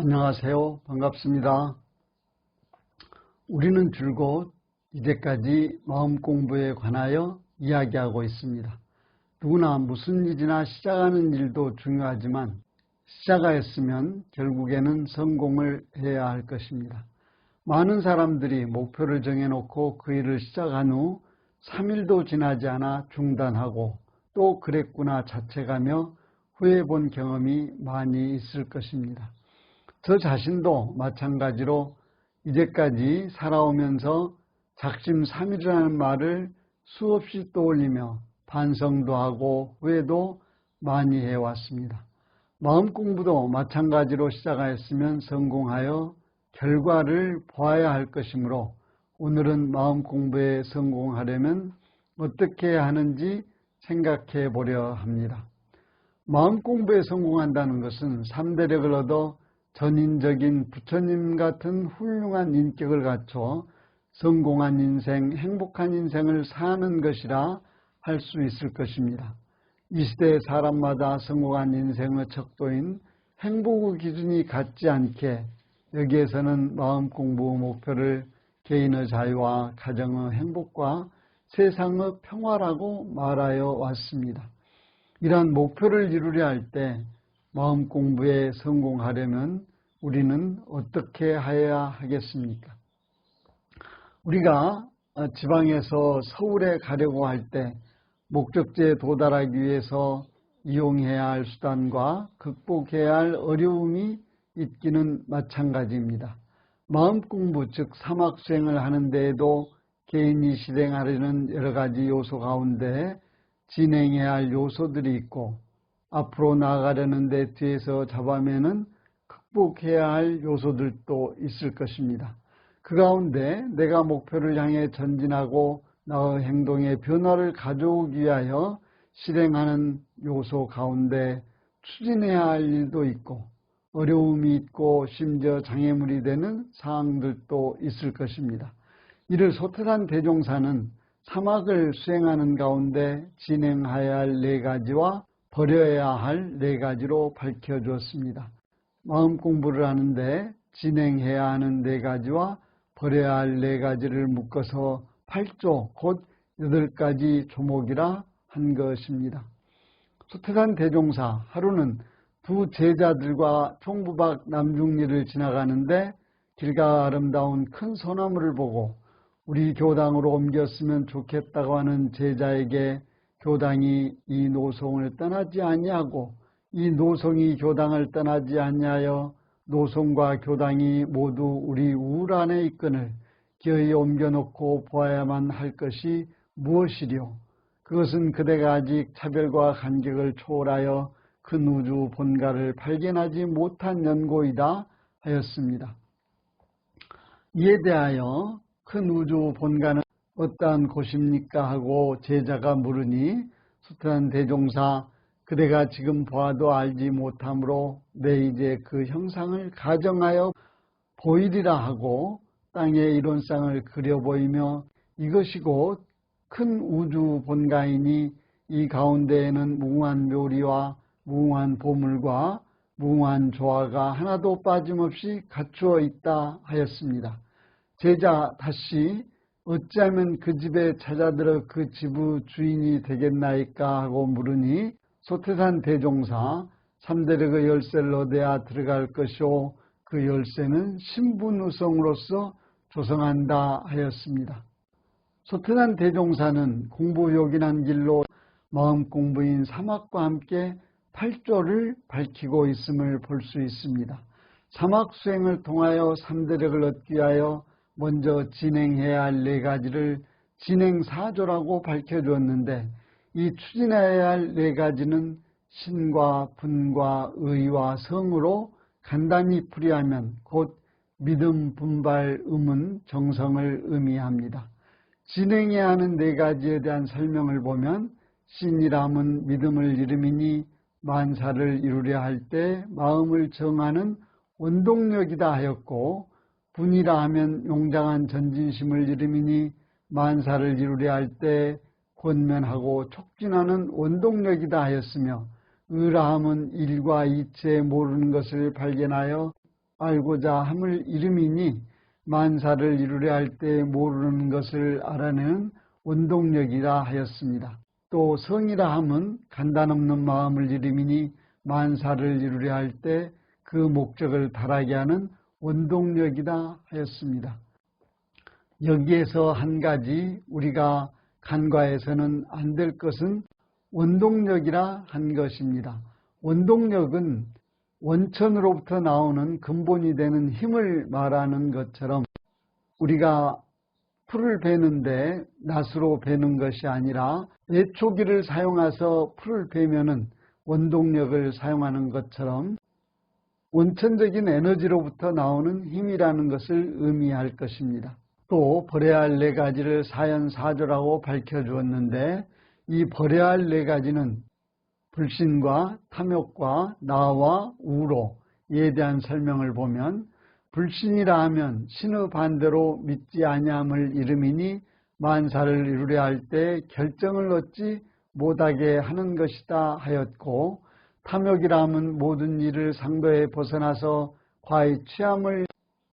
안녕하세요. 반갑습니다. 우리는 줄곧 이제까지 마음 공부에 관하여 이야기하고 있습니다. 누구나 무슨 일이나 시작하는 일도 중요하지만 시작하였으면 결국에는 성공을 해야 할 것입니다. 많은 사람들이 목표를 정해놓고 그 일을 시작한 후 3일도 지나지 않아 중단하고 또 그랬구나 자책하며 후회해본 경험이 많이 있을 것입니다. 저 자신도 마찬가지로 이제까지 살아오면서 작심삼일이라는 말을 수없이 떠올리며 반성도 하고 후회도 많이 해왔습니다. 마음 공부도 마찬가지로 시작하였으면 성공하여 결과를 보아야 할 것이므로 오늘은 마음 공부에 성공하려면 어떻게 해야 하는지 생각해 보려 합니다. 마음 공부에 성공한다는 것은 3대력을 얻어 전인적인 부처님 같은 훌륭한 인격을 갖춰 성공한 인생, 행복한 인생을 사는 것이라 할 수 있을 것입니다. 이 시대의 사람마다 성공한 인생의 척도인 행복의 기준이 같지 않게 여기에서는 마음 공부 목표를 개인의 자유와 가정의 행복과 세상의 평화라고 말하여 왔습니다. 이러한 목표를 이루려 할 때 마음 공부에 성공하려면 우리는 어떻게 해야 하겠습니까? 우리가 지방에서 서울에 가려고 할 때 목적지에 도달하기 위해서 이용해야 할 수단과 극복해야 할 어려움이 있기는 마찬가지입니다. 마음 공부 즉 사막수행을 하는 데에도 개인이 실행하려는 여러 가지 요소 가운데 진행해야 할 요소들이 있고 앞으로 나아가려는 데 뒤에서 잡아매는 극복해야 할 요소들도 있을 것입니다. 그 가운데 내가 목표를 향해 전진하고 나의 행동에 변화를 가져오기 위하여 실행하는 요소 가운데 추진해야 할 일도 있고 어려움이 있고 심지어 장애물이 되는 사항들도 있을 것입니다. 이를 소태산 대종사는 사막을 수행하는 가운데 진행해야 할 4가지와 버려야 할 4가지로 밝혀주었습니다. 마음 공부를 하는데 진행해야 하는 4가지와 버려야 할 4가지를 묶어서 8조 곧 8가지 조목이라 한 것입니다. 소태산 대종사 하루는 두 제자들과 총부박 남중리를 지나가는데 길가 아름다운 큰 소나무를 보고 우리 교당으로 옮겼으면 좋겠다고 하는 제자에게 교당이 이 노송을 떠나지 아니하고 이 노송이 교당을 떠나지 아니하여 노송과 교당이 모두 우리 우울 안에 있거늘 기어이 옮겨놓고 보아야만 할 것이 무엇이리요? 그것은 그대가 아직 차별과 간격을 초월하여 큰 우주 본가를 발견하지 못한 연고이다 하였습니다. 이에 대하여 큰 우주 본가는 어떠한 곳입니까? 하고 제자가 물으니 소태산 대종사 그대가 지금 보아도 알지 못하므로 내 이제 그 형상을 가정하여 보이리라 하고 땅에 이론상을 그려 보이며 이것이 곧 큰 우주 본가이니 이 가운데에는 무궁한 묘리와 무궁한 보물과 무궁한 조화가 하나도 빠짐없이 갖추어 있다 하였습니다. 제자 다시 어찌하면 그 집에 찾아들어 그 집의 주인이 되겠나이까 하고 물으니 소태산 대종사 3대력의 열쇠를 얻어야 들어갈 것이오 그 열쇠는 신분의성으로서 조성한다 하였습니다. 소태산 대종사는 공부요긴한 길로 마음 공부인 사막과 함께 8조를 밝히고 있음을 볼 수 있습니다. 사막 수행을 통하여 3대력을 얻기 위하여 먼저 진행해야 할 4가지를 진행사조라고 밝혀주었는데 이 추진해야 할 4가지는 신과 분과 의와 성으로 간단히 풀이하면 곧 믿음, 분발, 의문, 정성을 의미합니다. 진행해야 하는 4가지에 대한 설명을 보면 신이람은 믿음을 이름이니 만사를 이루려 할 때 마음을 정하는 원동력이다 하였고 분이라 하면 용장한 전진심을 이름이니 만사를 이루려 할 때 권면하고 촉진하는 원동력이다 하였으며 의라 함은 일과 이체에 모르는 것을 발견하여 알고자 함을 이름이니 만사를 이루려 할 때 모르는 것을 알아내는 원동력이라 하였습니다. 또 성이라 함은 간단없는 마음을 이름이니 만사를 이루려 할 때 그 목적을 달하게 하는 원동력이다 하였습니다. 여기에서 한 가지 우리가 간과해서는 안 될 것은 원동력이라 한 것입니다. 원동력은 원천으로부터 나오는 근본이 되는 힘을 말하는 것처럼 우리가 풀을 베는데 낫으로 베는 것이 아니라 예초기를 사용해서 풀을 베면은 원동력을 사용하는 것처럼 원천적인 에너지로부터 나오는 힘이라는 것을 의미할 것입니다. 또 버려야 할 네 가지를 사연사조라고 밝혀주었는데 이 버려야 할 네 가지는 불신과 탐욕과 나와 우로에 대한 설명을 보면 불신이라 하면 신의 반대로 믿지 아니함을 이름이니 만사를 이루려 할 때 결정을 얻지 못하게 하는 것이다 하였고, 탐욕이라 하면 모든 일을 상도에 벗어나서 과히 취함을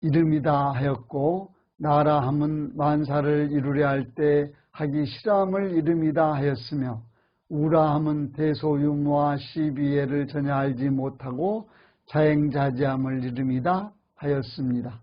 이름이다 하였고, 나라 함은 만사를 이루려 할 때 하기 싫어함을 이름이다 하였으며, 우라 함은 대소유무와 시비애를 전혀 알지 못하고 자행자제함을 이름이다 하였습니다.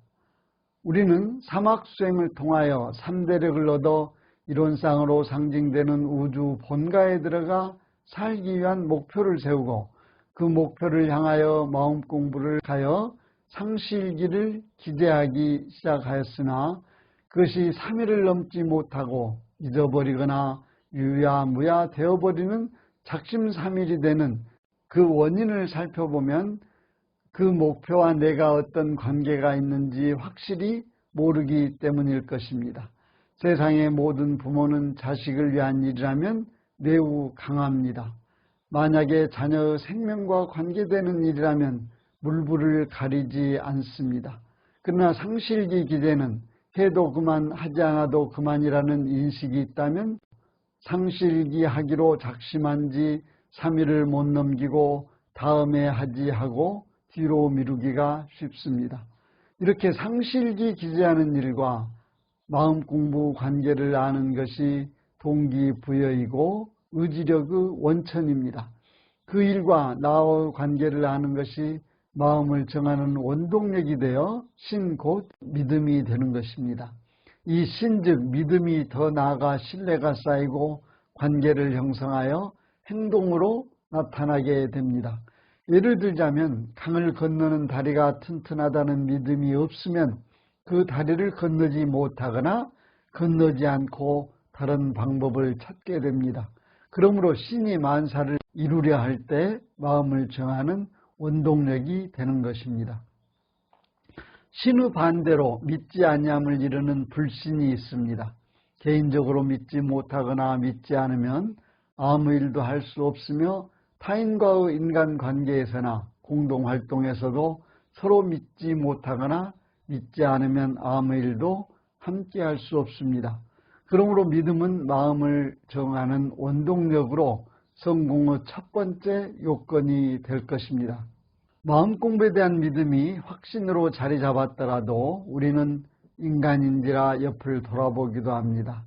우리는 사막수행을 통하여 3대력을 얻어 이론상으로 상징되는 우주 본가에 들어가 살기 위한 목표를 세우고 그 목표를 향하여 마음 공부를 하여 상실기를 기대하기 시작하였으나 그것이 3일을 넘지 못하고 잊어버리거나 유야무야 되어버리는 작심삼일이 되는 그 원인을 살펴보면 그 목표와 내가 어떤 관계가 있는지 확실히 모르기 때문일 것입니다. 세상의 모든 부모는 자식을 위한 일이라면 매우 강합니다. 만약에 자녀의 생명과 관계되는 일이라면 물불을 가리지 않습니다. 그러나 상실기 기대는 해도 그만 하지 않아도 그만이라는 인식이 있다면 상실기 하기로 작심한 지 3일을 못 넘기고 다음에 하지 하고 뒤로 미루기가 쉽습니다. 이렇게 상실기 기재하는 일과 마음 공부 관계를 아는 것이 동기부여이고 의지력의 원천입니다. 그 일과 나와의 관계를 아는 것이 마음을 정하는 원동력이 되어 신 곧 믿음이 되는 것입니다. 이 신즉 믿음이 더 나아가 신뢰가 쌓이고 관계를 형성하여 행동으로 나타나게 됩니다. 예를 들자면 강을 건너는 다리가 튼튼하다는 믿음이 없으면 그 다리를 건너지 못하거나 건너지 않고 다른 방법을 찾게 됩니다. 그러므로 신이 만사를 이루려 할 때 마음을 정하는 원동력이 되는 것입니다. 신의 반대로 믿지 아니함을 이루는 불신이 있습니다. 개인적으로 믿지 못하거나 믿지 않으면 아무 일도 할 수 없으며 타인과의 인간관계에서나 공동활동에서도 서로 믿지 못하거나 믿지 않으면 아무 일도 함께 할 수 없습니다. 그러므로 믿음은 마음을 정하는 원동력으로 성공의 첫 번째 요건이 될 것입니다. 마음 공부에 대한 믿음이 확신으로 자리 잡았더라도 우리는 인간인지라 옆을 돌아보기도 합니다.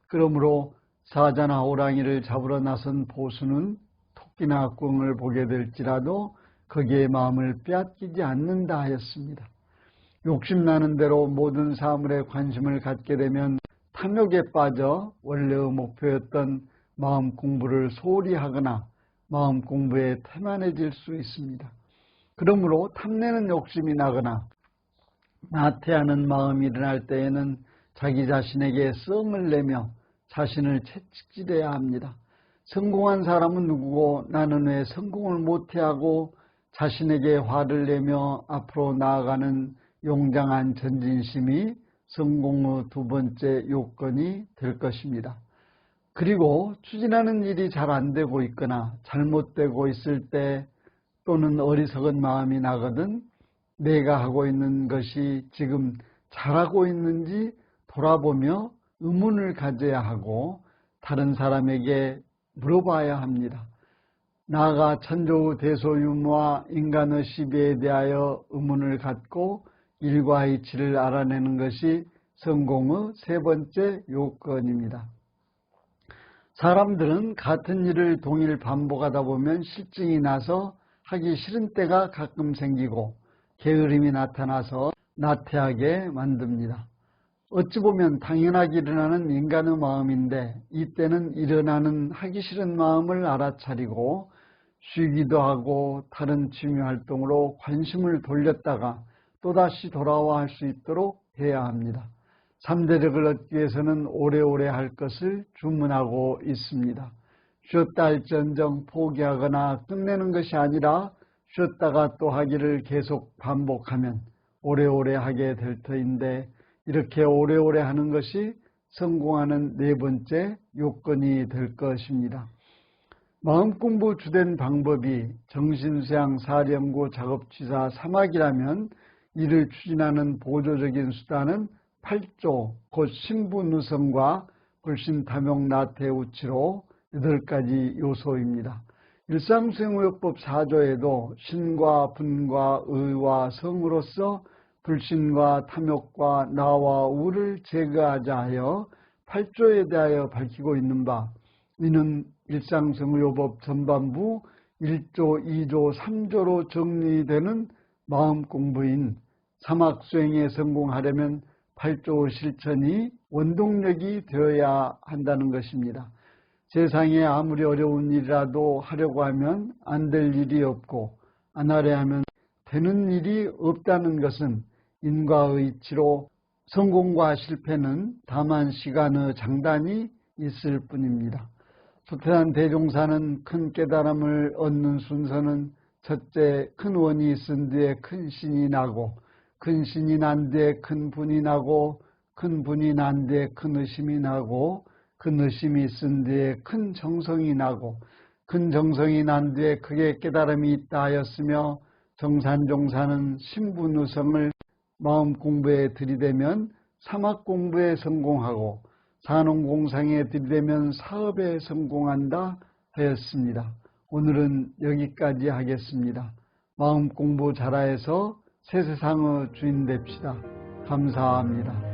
그러므로 사자나 호랑이를 잡으러 나선 보수는 토끼나 꿩을 보게 될지라도 거기에 마음을 빼앗기지 않는다 하였습니다. 욕심나는 대로 모든 사물에 관심을 갖게 되면 탐욕에 빠져 원래의 목표였던 마음 공부를 소홀히 하거나 마음 공부에 태만해질 수 있습니다. 그러므로 탐내는 욕심이 나거나 나태하는 마음이 일어날 때에는 자기 자신에게 썽을 내며 자신을 채찍질해야 합니다. 성공한 사람은 누구고 나는 왜 성공을 못해하고 자신에게 화를 내며 앞으로 나아가는 용장한 전진심이 성공의 두 번째 요건이 될 것입니다. 그리고 추진하는 일이 잘 안 되고 있거나 잘못되고 있을 때 또는 어리석은 마음이 나거든 내가 하고 있는 것이 지금 잘하고 있는지 돌아보며 의문을 가져야 하고 다른 사람에게 물어봐야 합니다. 나아가 천조의 대소유무와 인간의 시비에 대하여 의문을 갖고 일과 이치를 알아내는 것이 성공의 세 번째 요건입니다. 사람들은 같은 일을 동일 반복하다 보면 실증이 나서 하기 싫은 때가 가끔 생기고 게으름이 나타나서 나태하게 만듭니다. 어찌 보면 당연하게 일어나는 인간의 마음인데 이때는 일어나는 하기 싫은 마음을 알아차리고 쉬기도 하고 다른 취미활동으로 관심을 돌렸다가 또다시 돌아와 할 수 있도록 해야 합니다. 3대력을 얻기 위해서는 오래오래 할 것을 주문하고 있습니다. 쉬었다 할지언정 포기하거나 끝내는 것이 아니라 쉬었다가 또 하기를 계속 반복하면 오래오래 하게 될 터인데 이렇게 오래오래 하는 것이 성공하는 네 번째 요건이 될 것입니다. 마음공부 주된 방법이 정신수양 사령구 작업취사 3학이라면 이를 추진하는 보조적인 수단은 8조 곧 신분의성과 불신탐욕나태우치로 8가지 요소입니다. 일상수행의욕법 4조에도 신과 분과 의와 성으로서 불신과 탐욕과 나와 우를 제거하자 하여 8조에 대하여 밝히고 있는 바 이는 일상생의요법 전반부 1조, 2조, 3조로 정리되는 마음공부인 사막수행에 성공하려면 8조 실천이 원동력이 되어야 한다는 것입니다. 세상에 아무리 어려운 일이라도 하려고 하면 안 될 일이 없고 안 하려 하면 되는 일이 없다는 것은 인과의 이치로 성공과 실패는 다만 시간의 장단이 있을 뿐입니다. 소태산 대종사는 큰 깨달음을 얻는 순서는 첫째 큰 원이 있은 뒤에 큰 신이 나고 큰 신이 난 뒤에 큰 분이 나고 큰 분이 난 뒤에 큰 의심이 나고 큰 의심이 있은 뒤에 큰 정성이 나고 큰 정성이 난 뒤에 크게 깨달음이 있다 하였으며 정산종사는 신분의성을 마음 공부에 들이대면 사막 공부에 성공하고 산업공상에 들이대면 사업에 성공한다 하였습니다. 오늘은 여기까지 하겠습니다. 마음 공부 잘하여서 새 세상의 주인 됩시다. 감사합니다.